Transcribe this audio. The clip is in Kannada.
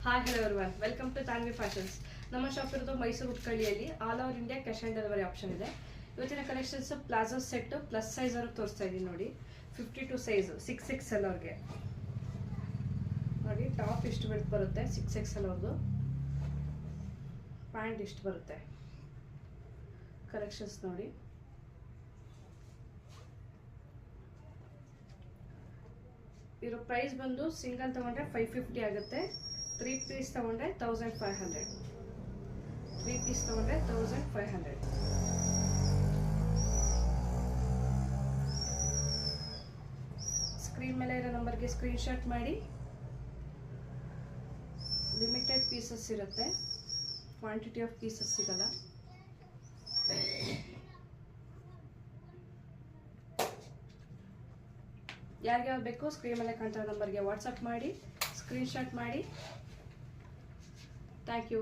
Hi hello everyone, welcome to Tanvi fashions. ನಮ್ಮ ಶಾಪ್ ಇರೋದು ಮೈಸೂರು ಉಟ್ಕಳ್ಳಿಯಲ್ಲಿ. All over India cash on delivery option ಇದೆ. ಇವತ್ತಿನ collections palazzo set plus size ಅವ್ರಿಗೆ ತೋರಿಸ್ತಾ ಇದ್ದೀನಿ ನೋಡಿ. 52 ಸೈಜ್ 6XL ಅವ್ರಿಗೆ ನೋಡಿ. ಟಾಪ್ ಇಷ್ಟು ಬಿಟ್ಟು ಬರುತ್ತೆ 6XL ಅವ್ರದ್ದು. ಪ್ಯಾಂಟ್ ಇಷ್ಟು ಬರುತ್ತೆ. ಕಲೆಕ್ಷನ್ಸ್ ನೋಡಿ. ಇರೋ ಪ್ರೈಸ್ ಬಂದು ಸಿಂಗಲ್ ತಗೊಂಡ್ರೆ 550 ಆಗುತ್ತೆ. 3 ಪೀಸ್ ತಗೊಂಡ್ರೆ 1500. 3 ಪೀಸ್ ತಗೊಂಡ್ರೆ 1500. ಸ್ಕ್ರೀನ್ ಮೇಲೆ ಇರೋ ನಂಬರ್ಗೆ ಸ್ಕ್ರೀನ್ ಶಾಟ್ ಮಾಡಿ. ಲಿಮಿಟೆಡ್ ಪೀಸಸ್ ಇರುತ್ತೆ, ಕ್ವಾಂಟಿಟಿ ಆಫ್ ಪೀಸಸ್ ಸಿಗಲ್ಲ. ಯಾರ್ಯಾರು ಬೇಕು ಸ್ಕ್ರೀನ್ ಮೇಲೆ ಕಾಣ್ತಾ ನಂಬರ್ಗೆ ವಾಟ್ಸಪ್ ಮಾಡಿ, ಸ್ಕ್ರೀನ್ ಶಾಟ್ ಮಾಡಿ. Thank you.